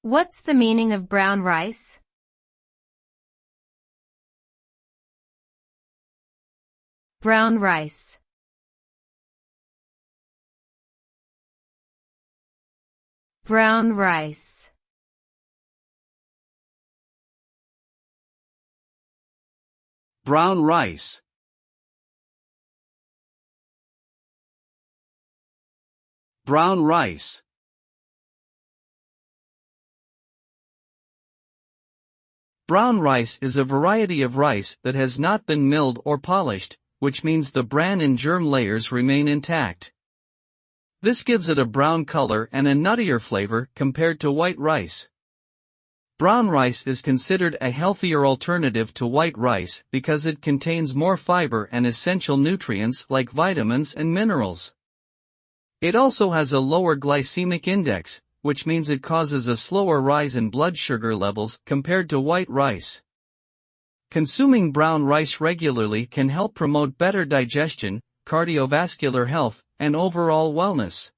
What's the meaning of brown rice? Brown rice. Brown rice. Brown rice. Brown rice. Brown rice is a variety of rice that has not been milled or polished, which means the bran and germ layers remain intact. This gives it a brown color and a nuttier flavor compared to white rice. Brown rice is considered a healthier alternative to white rice because it contains more fiber and essential nutrients like vitamins and minerals. It also has a lower glycemic index, which means it causes a slower rise in blood sugar levels compared to white rice. Consuming brown rice regularly can help promote better digestion, cardiovascular health, and overall wellness.